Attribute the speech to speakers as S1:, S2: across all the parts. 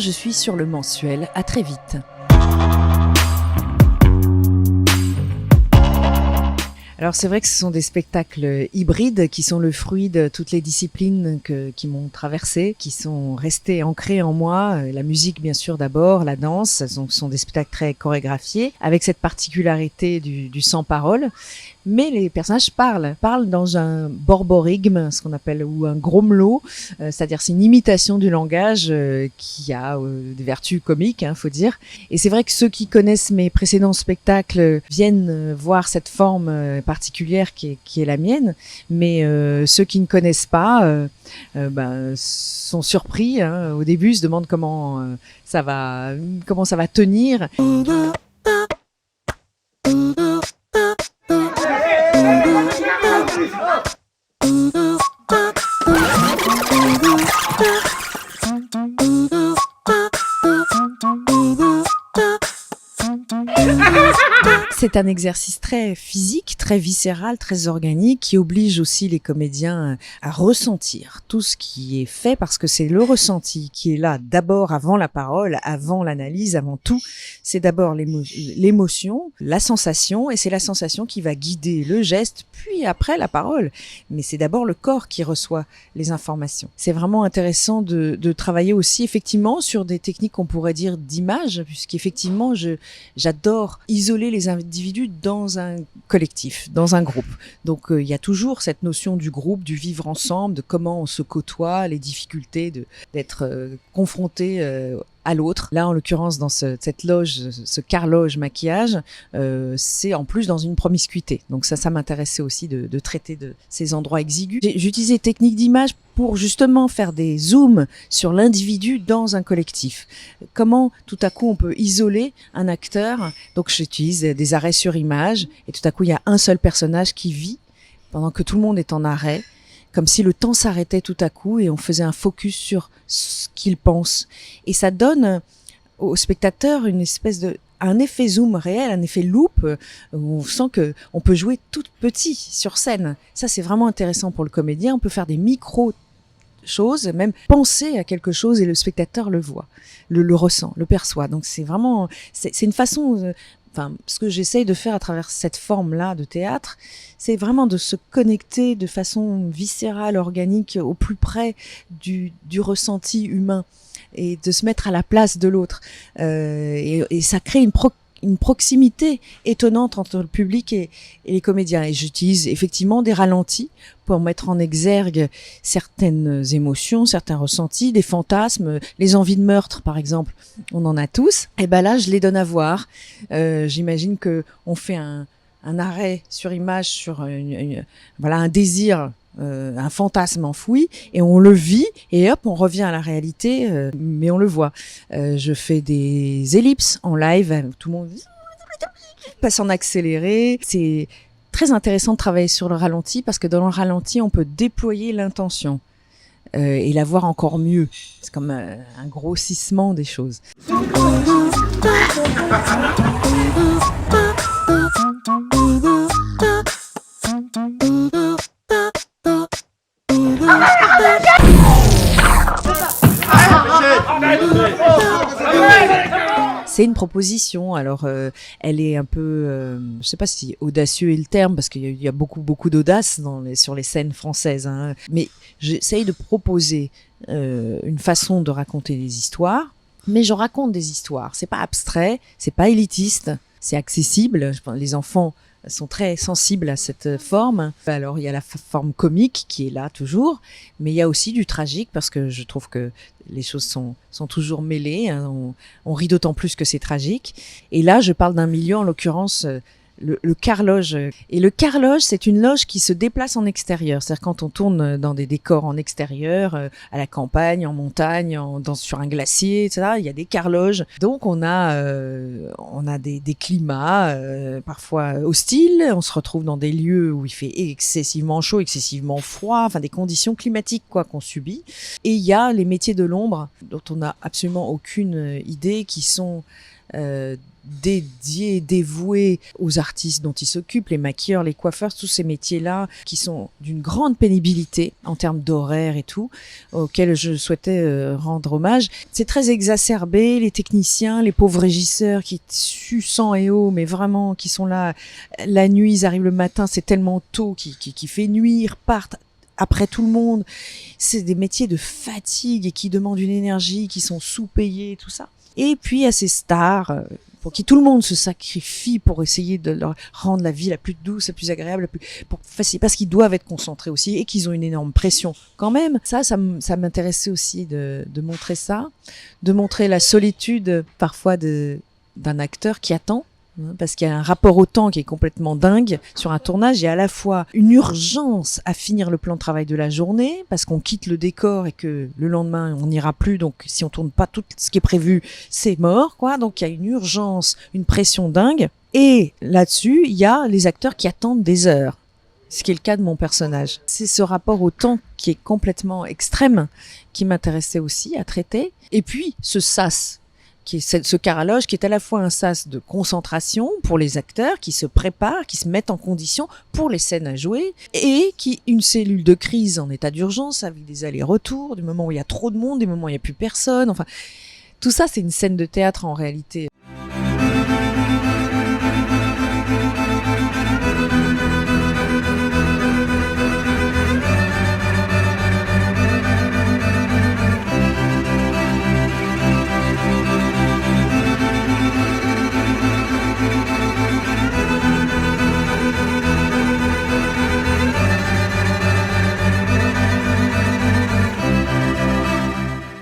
S1: je suis sur le mensuel. À très vite. Alors c'est vrai que ce sont des spectacles hybrides qui sont le fruit de toutes les disciplines qui m'ont traversé, qui sont restés ancrés en moi. La musique bien sûr d'abord, la danse, ce sont des spectacles très chorégraphiés, avec cette particularité du sans parole. Mais les personnages parlent dans un borborigme, ce qu'on appelle, ou un gromelot, c'est-à-dire c'est une imitation du langage qui a des vertus comiques, faut dire. Et c'est vrai que ceux qui connaissent mes précédents spectacles viennent voir cette forme particulière qui est la mienne, mais ceux qui ne connaissent pas sont surpris. Au début, se demandent comment ça va tenir. C'est un exercice très physique, très viscéral, très organique, qui oblige aussi les comédiens à ressentir tout ce qui est fait, parce que c'est le ressenti qui est là d'abord avant la parole, avant l'analyse, avant tout. C'est d'abord l'émotion, la sensation, et c'est la sensation qui va guider le geste, puis après la parole. Mais c'est d'abord le corps qui reçoit les informations. C'est vraiment intéressant de travailler aussi effectivement sur des techniques qu'on pourrait dire d'image, puisqu'effectivement j'adore isoler les individus dans un collectif, dans un groupe. Donc il y a toujours cette notion du groupe, du vivre ensemble, de comment on se côtoie, les difficultés d'être confronté à l'autre. Là, en l'occurrence, dans cette loge, ce carloge maquillage, c'est en plus dans une promiscuité. Donc ça m'intéressait aussi de traiter de ces endroits exigus. J'ai utilisé techniques d'image pour justement faire des zooms sur l'individu dans un collectif. Comment tout à coup on peut isoler un acteur. Donc j'utilise des arrêts sur image et tout à coup il y a un seul personnage qui vit pendant que tout le monde est en arrêt, comme si le temps s'arrêtait tout à coup et on faisait un focus sur ce qu'il pense. Et ça donne au spectateur une espèce un effet zoom réel, un effet loupe, où on sent que on peut jouer tout petit sur scène. Ça, c'est vraiment intéressant pour le comédien. On peut faire des micro-choses, même penser à quelque chose et le spectateur le voit, le ressent, le perçoit. Donc c'est vraiment, c'est une façon... ce que j'essaye de faire à travers cette forme-là de théâtre, c'est vraiment de se connecter de façon viscérale, organique, au plus près du ressenti humain et de se mettre à la place de l'autre. Et ça crée une proximité étonnante entre le public et les comédiens. Et j'utilise effectivement des ralentis pour mettre en exergue certaines émotions, certains ressentis, des fantasmes, les envies de meurtre par exemple. On en a tous. Et ben là, je les donne à voir. J'imagine que on fait un arrêt sur image sur un désir. Un fantasme enfoui et on le vit et hop on revient à la réalité mais on le voit. Je fais des ellipses en live, tout le monde passe en accéléré. C'est très intéressant de travailler sur le ralenti parce que dans le ralenti on peut déployer l'intention et la voir encore mieux. C'est comme un grossissement des choses. C'est une proposition, alors elle est un peu, je sais pas si audacieux est le terme parce qu'il y a beaucoup d'audace sur les scènes françaises, mais j'essaye de proposer une façon de raconter des histoires, mais je raconte des histoires, c'est pas abstrait, c'est pas élitiste, c'est accessible. Les enfants sont très sensibles à cette forme. Alors il y a la forme comique qui est là toujours, mais il y a aussi du tragique parce que je trouve que les choses sont toujours mêlées. On rit d'autant plus que c'est tragique. Et là, je parle d'un milieu, en l'occurrence, le carloge. Et le carloge, c'est une loge qui se déplace en extérieur. C'est-à-dire quand on tourne dans des décors en extérieur, à la campagne, en montagne, sur un glacier, etc., il y a des carloges. Donc on a des climats parfois hostiles. On se retrouve dans des lieux où il fait excessivement chaud, excessivement froid, enfin des conditions climatiques qu'on subit. Et il y a les métiers de l'ombre dont on n'a absolument aucune idée, qui sont dévoués aux artistes dont ils s'occupent, les maquilleurs, les coiffeurs, tous ces métiers-là qui sont d'une grande pénibilité en termes d'horaire et tout, auxquels je souhaitais rendre hommage. C'est très exacerbé, les techniciens, les pauvres régisseurs qui suent sang et eau, mais vraiment qui sont là la nuit, ils arrivent le matin, c'est tellement tôt qui fait nuit, ils repartent après tout le monde. C'est des métiers de fatigue et qui demandent une énergie, qui sont sous-payés, tout ça. Et puis à ces stars pour qui tout le monde se sacrifie pour essayer de leur rendre la vie la plus douce, la plus agréable, pour facile, parce qu'ils doivent être concentrés aussi et qu'ils ont une énorme pression quand même. Ça m'intéressait aussi de montrer ça, de montrer la solitude parfois d'un acteur qui attend. Parce qu'il y a un rapport au temps qui est complètement dingue sur un tournage. Il y a à la fois une urgence à finir le plan de travail de la journée, parce qu'on quitte le décor et que le lendemain on n'ira plus. Donc si on tourne pas tout ce qui est prévu, c'est mort, quoi. Donc il y a une urgence, une pression dingue. Et là-dessus, il y a les acteurs qui attendent des heures. Ce qui est le cas de mon personnage. C'est ce rapport au temps qui est complètement extrême qui m'intéressait aussi à traiter. Et puis ce sas, qui est ce caraloge qui est à la fois un sas de concentration pour les acteurs qui se préparent, qui se mettent en condition pour les scènes à jouer, et qui une cellule de crise en état d'urgence avec des allers-retours, du moment où il y a trop de monde, des moments où il n'y a plus personne. Enfin, tout ça, c'est une scène de théâtre en réalité.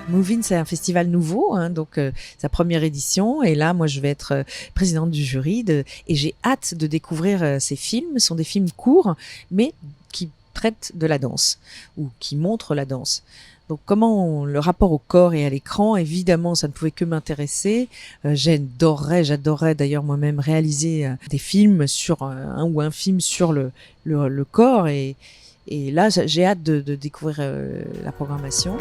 S1: Move-In, c'est un festival nouveau, donc sa première édition. Et là, moi, je vais être présidente du jury et j'ai hâte de découvrir ces films. Ce sont des films courts, mais qui traitent de la danse ou qui montrent la danse. Donc, le rapport au corps et à l'écran, évidemment, ça ne pouvait que m'intéresser. J'adorerais d'ailleurs moi-même réaliser des films sur un film sur le corps. Et là, j'ai hâte de découvrir la programmation.